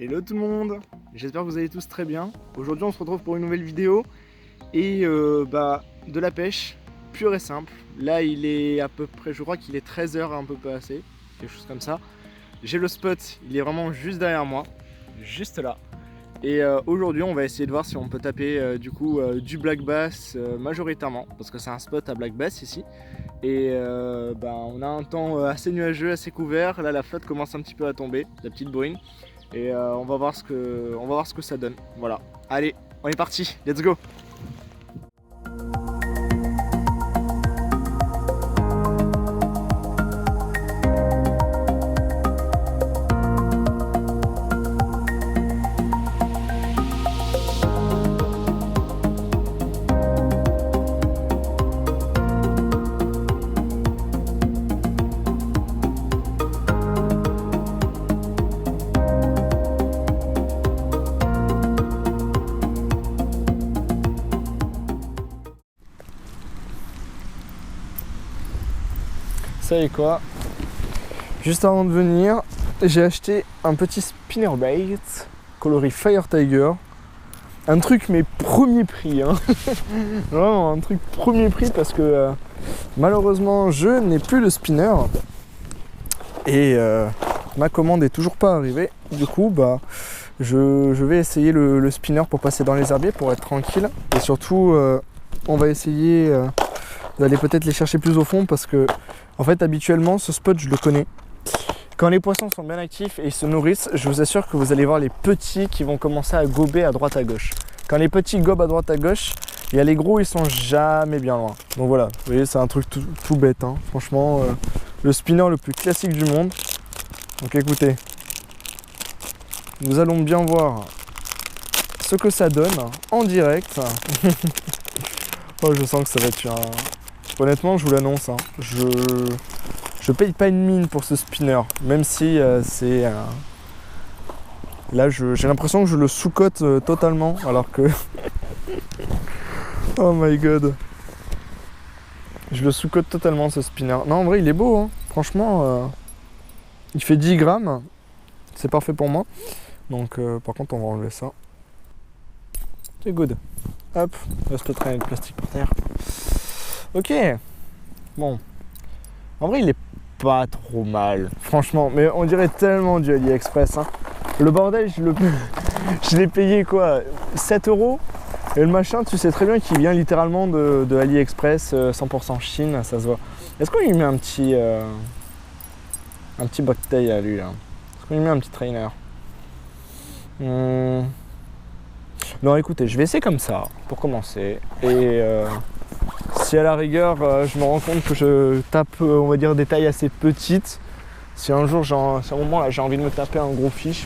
Hello tout le monde, j'espère que vous allez tous très bien. Aujourd'hui on se retrouve pour une nouvelle vidéo et de la pêche pure et simple. Là il est à peu près, je crois qu'il est 13h un peu passé, quelque chose comme ça. J'ai le spot, il est vraiment juste derrière moi, juste là. Et aujourd'hui on va essayer de voir si on peut taper du black bass majoritairement, parce que c'est un spot à black bass ici. Et on a un temps assez nuageux, assez couvert. Là la flotte commence un petit peu à tomber, la petite bruine. Et on va voir ce que ça donne. Voilà. Allez, on est parti, let's go. Ça y est quoi, juste avant de venir, j'ai acheté un petit spinnerbait coloris Fire Tiger. Un truc mais premier prix, hein. Vraiment un truc premier prix parce que malheureusement je n'ai plus de spinner. Et ma commande est toujours pas arrivée. Du coup je vais essayer le spinner pour passer dans les herbiers pour être tranquille. Et surtout on va essayer d'aller peut-être les chercher plus au fond parce que en fait habituellement ce spot je le connais. Quand les poissons sont bien actifs et ils se nourrissent, je vous assure que vous allez voir les petits qui vont commencer à gober à droite à gauche. Quand les petits gobent à droite à gauche, il y a les gros, ils sont jamais bien loin. Donc voilà, vous voyez, c'est un truc tout bête, hein. Franchement, le spinner le plus classique du monde. Donc écoutez, nous allons bien voir ce que ça donne en direct. Oh, je sens que ça va être un... Honnêtement, je vous l'annonce, hein, je paye pas une mine pour ce spinner, même si c'est... Là, j'ai l'impression que je le sous-cote totalement, alors que... Oh my god. Je le sous-cote totalement, ce spinner. Non, en vrai, il est beau, hein. Franchement, il fait 10 grammes. C'est parfait pour moi. Donc, par contre, on va enlever ça. C'est good. Hop, reste le traîner de plastique par terre. Ok. Bon. En vrai, il est pas trop mal. Franchement, mais on dirait tellement du AliExpress, hein. Le bordel, je l'ai payé quoi, 7 €. Et le machin, tu sais très bien qu'il vient littéralement de AliExpress, 100% Chine, ça se voit. Est-ce qu'on lui met un petit bobtail à lui là? Est-ce qu'on lui met un petit trainer? Non, écoutez, je vais essayer comme ça pour commencer. Et si à la rigueur, je me rends compte que je tape, on va dire, des tailles assez petites, si un jour, si à un moment là, j'ai envie de me taper un gros fiche,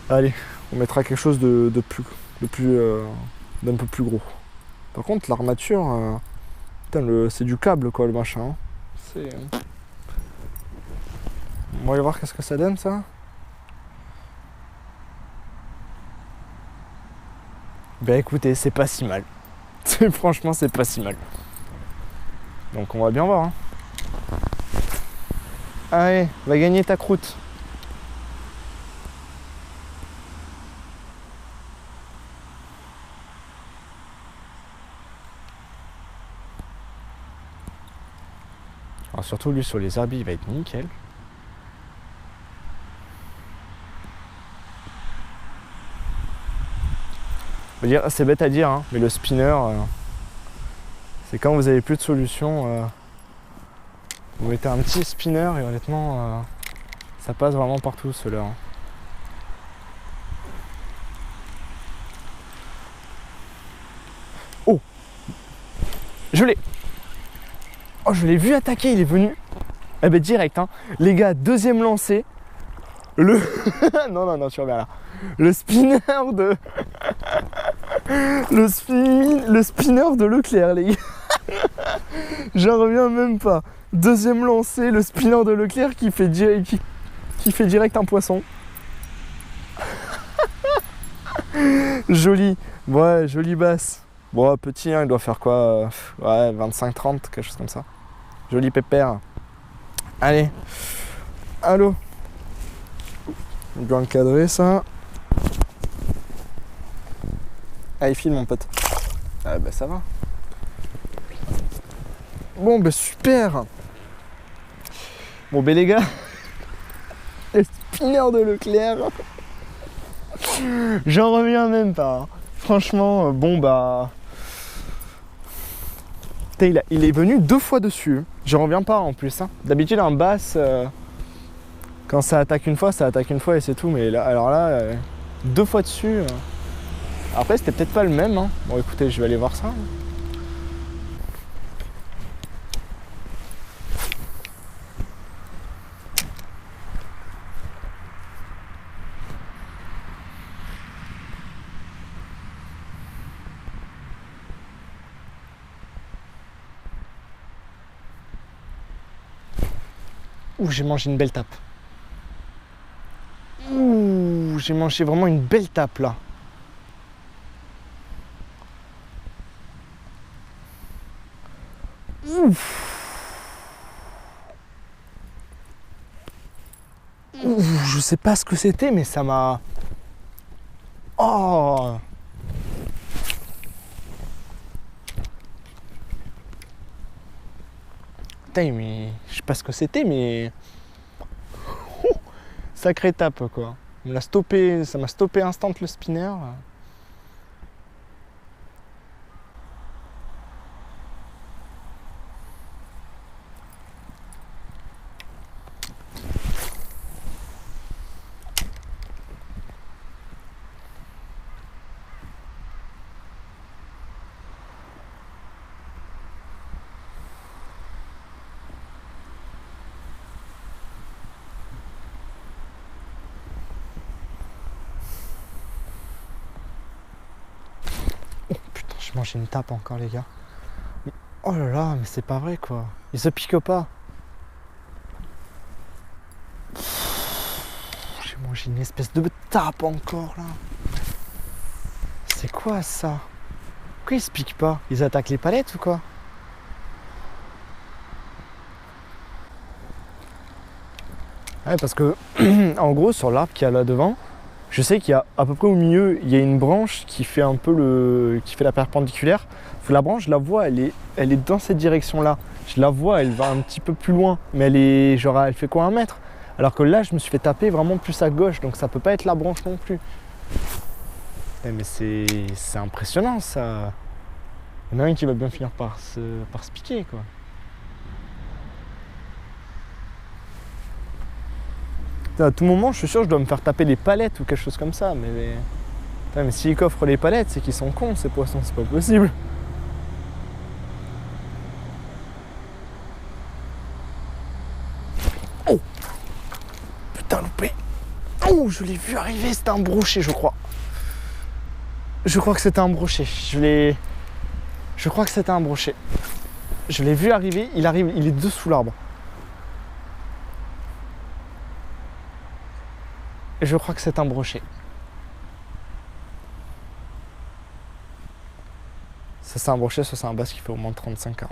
allez, on mettra quelque chose d'un peu plus gros. Par contre, l'armature, c'est du câble quoi, le machin. On va aller voir qu'est-ce que ça donne ça. Ben écoutez, c'est pas si mal. Franchement, c'est pas si mal. Donc on va bien voir, hein. Allez, va gagner ta croûte. Alors surtout lui sur les herbiers, il va être nickel. C'est bête à dire, hein, mais le spinner, c'est quand vous avez plus de solution, vous mettez un petit spinner et honnêtement, ça passe vraiment partout ce leurre. Oh, je l'ai. Oh, je l'ai vu attaquer, il est venu. Eh ben direct, hein. Les gars, deuxième lancé. Non, tu reviens là. Le spinner de... le spinner de Leclerc, les gars. J'en reviens même pas. Deuxième lancé, le spinner de Leclerc qui fait direct un poisson. Joli. Ouais, joli basse. Bon, petit, hein, il doit faire quoi, ouais, 25-30, quelque chose comme ça. Joli pépère. Allez. Allô. bien encadré ça. Ah, il file mon pote. Ah bah ça va. Bon bah super. Bon bah les gars, le spinner de Leclerc, j'en reviens même pas. Hein. Franchement, bon bah... Putain, il est venu 2 fois dessus. J'en reviens pas en plus. Hein. D'habitude en basse, quand ça attaque une fois et c'est tout. Mais là, alors là, 2 fois dessus. Après c'était peut-être pas le même. Hein. Bon écoutez, je vais aller voir ça. Ouh, j'ai mangé une belle tape. Ouh, j'ai mangé vraiment une belle tape là. Ouf. Ouh, je sais pas ce que c'était, mais ça m'a... Oh. Putain, mais je sais pas ce que c'était, mais... Oh, sacrée tape quoi. On l'a stoppé, ça m'a stoppé instant le spinner. J'ai mangé une tape encore les gars. Oh là là, mais c'est pas vrai quoi. Il se pique pas. J'ai mangé une espèce de tape encore là. C'est quoi ça? Pourquoi ils se piquent pas? Ils attaquent les palettes ou quoi? Ouais, parce que en gros sur l'arbre qu'il y a là devant, je sais qu'il y a à peu près au milieu, il y a une branche qui fait un peu qui fait la perpendiculaire. La branche, je la vois, elle est dans cette direction-là. Je la vois, elle va un petit peu plus loin, mais elle fait quoi, 1 mètre? Alors que là, je me suis fait taper vraiment plus à gauche, donc ça peut pas être la branche non plus. Mais c'est impressionnant ça. Il y en a un qui va bien finir par se piquer quoi. À tout moment, je suis sûr que je dois me faire taper les palettes ou quelque chose comme ça, mais s'ils coffrent les palettes, c'est qu'ils sont cons ces poissons, c'est pas possible. Oh putain, loupé. Oh, je l'ai vu arriver, c'était un brochet, je crois. Je crois que c'était un brochet. Je crois que c'était un brochet. Je l'ai vu arriver, il est dessous l'arbre. Et je crois que c'est un brochet. Ça c'est un brochet, ça c'est un basse qui fait au moins 35-40.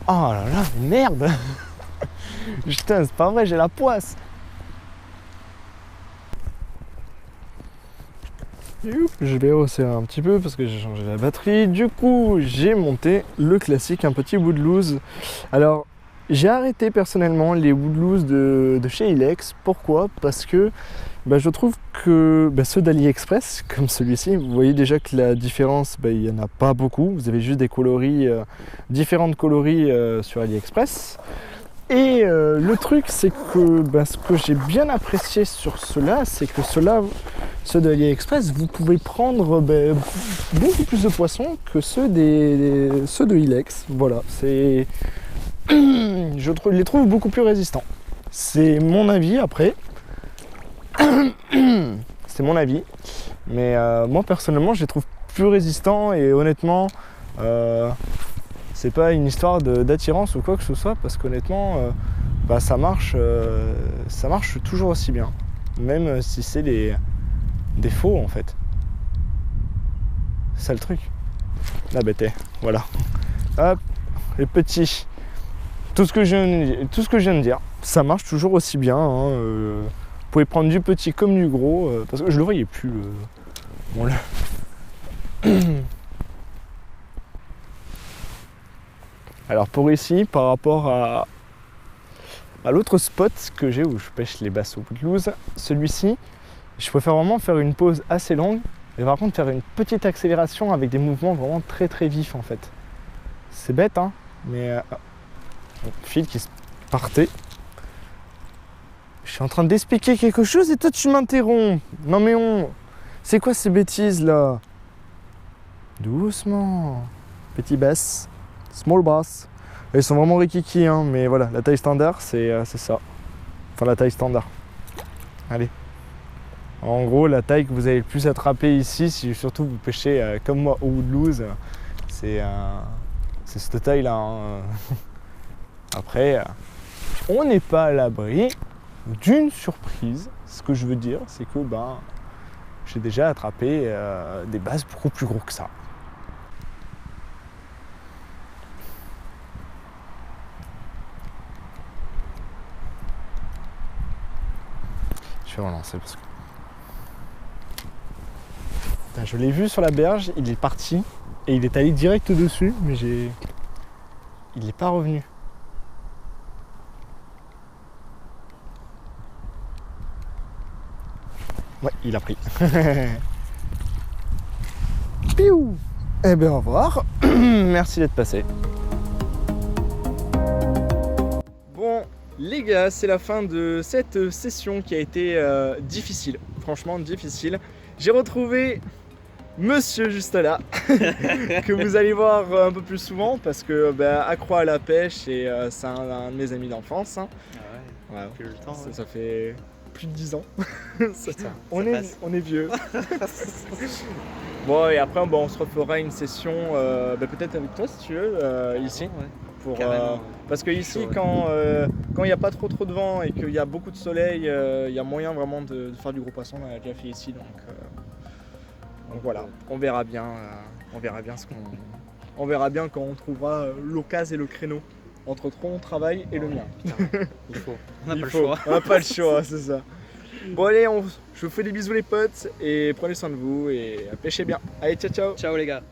Oh là là, mais merde. Putain, c'est pas vrai, j'ai la poisse. Je vais hausser un petit peu parce que j'ai changé la batterie. Du coup, j'ai monté le classique, un petit woodloose. Alors, j'ai arrêté personnellement les woodloose de chez Ilex. Pourquoi? Parce que je trouve que ceux d'AliExpress, comme celui-ci, vous voyez déjà que la différence, il n'y en a pas beaucoup. Vous avez juste des coloris, différentes coloris sur AliExpress. Et le truc, c'est que ce que j'ai bien apprécié sur ceux-là, c'est que ceux de AliExpress, vous pouvez prendre beaucoup plus de poissons que ceux de Ilex. Voilà, je les trouve beaucoup plus résistants. C'est mon avis après. C'est mon avis. Mais moi personnellement, je les trouve plus résistants et honnêtement, c'est pas une histoire d'attirance ou quoi que ce soit parce qu'honnêtement, ça marche toujours aussi bien. Même si c'est les des faux en fait. C'est ça le truc. La bête, voilà. Hop, les petits. Tout ce que je viens de dire, ça marche toujours aussi bien. Hein, vous pouvez prendre du petit comme du gros, parce que je le voyais plus. Bon, là. Alors pour ici, par rapport à l'autre spot que j'ai où je pêche les basses au blues, celui-ci, je préfère vraiment faire une pause assez longue, mais par contre faire une petite accélération avec des mouvements vraiment très très vifs en fait. C'est bête hein, mais fil qui se partait. Je suis en train d'expliquer quelque chose et toi tu m'interromps. Non mais c'est quoi ces bêtises là? Doucement. Petit bass, small bass. Ils sont vraiment rikiki hein, mais voilà, la taille standard c'est ça. Enfin la taille standard. Allez. En gros, la taille que vous avez le plus attrapée ici, si surtout vous pêchez comme moi au Woodlouse, c'est cette taille-là. Hein. Après, on n'est pas à l'abri d'une surprise. Ce que je veux dire, c'est que j'ai déjà attrapé des basses beaucoup plus gros que ça. Je vais relancer parce que... Putain, je l'ai vu sur la berge, il est parti et il est allé direct dessus, mais il n'est pas revenu. Ouais, il a pris. Piou. Eh bien, au revoir. Merci d'être passé. Bon, les gars, c'est la fin de cette session qui a été difficile. Franchement, difficile. J'ai retrouvé Monsieur juste là, que vous allez voir un peu plus souvent parce que accro à la pêche et c'est un de mes amis d'enfance. Hein. Ah ouais, depuis le temps. Ça fait plus de 10 ans. Putain, on est vieux. Bon et après on se refera une session peut-être avec toi si tu veux ici. Ouais. Pour, parce que ici chaud, ouais. quand il n'y a pas trop de vent et qu'il y a beaucoup de soleil, il y a moyen vraiment de faire du gros poisson. On l'a déjà fait ici donc voilà, on verra bien on verra bien quand on trouvera l'occasion et le créneau entre ton travail et le mien. Il faut. On n'a pas le choix. On n'a pas le choix, c'est ça. Bon allez, je vous fais des bisous les potes et prenez soin de vous et pêchez bien. Allez, ciao ciao. Ciao les gars.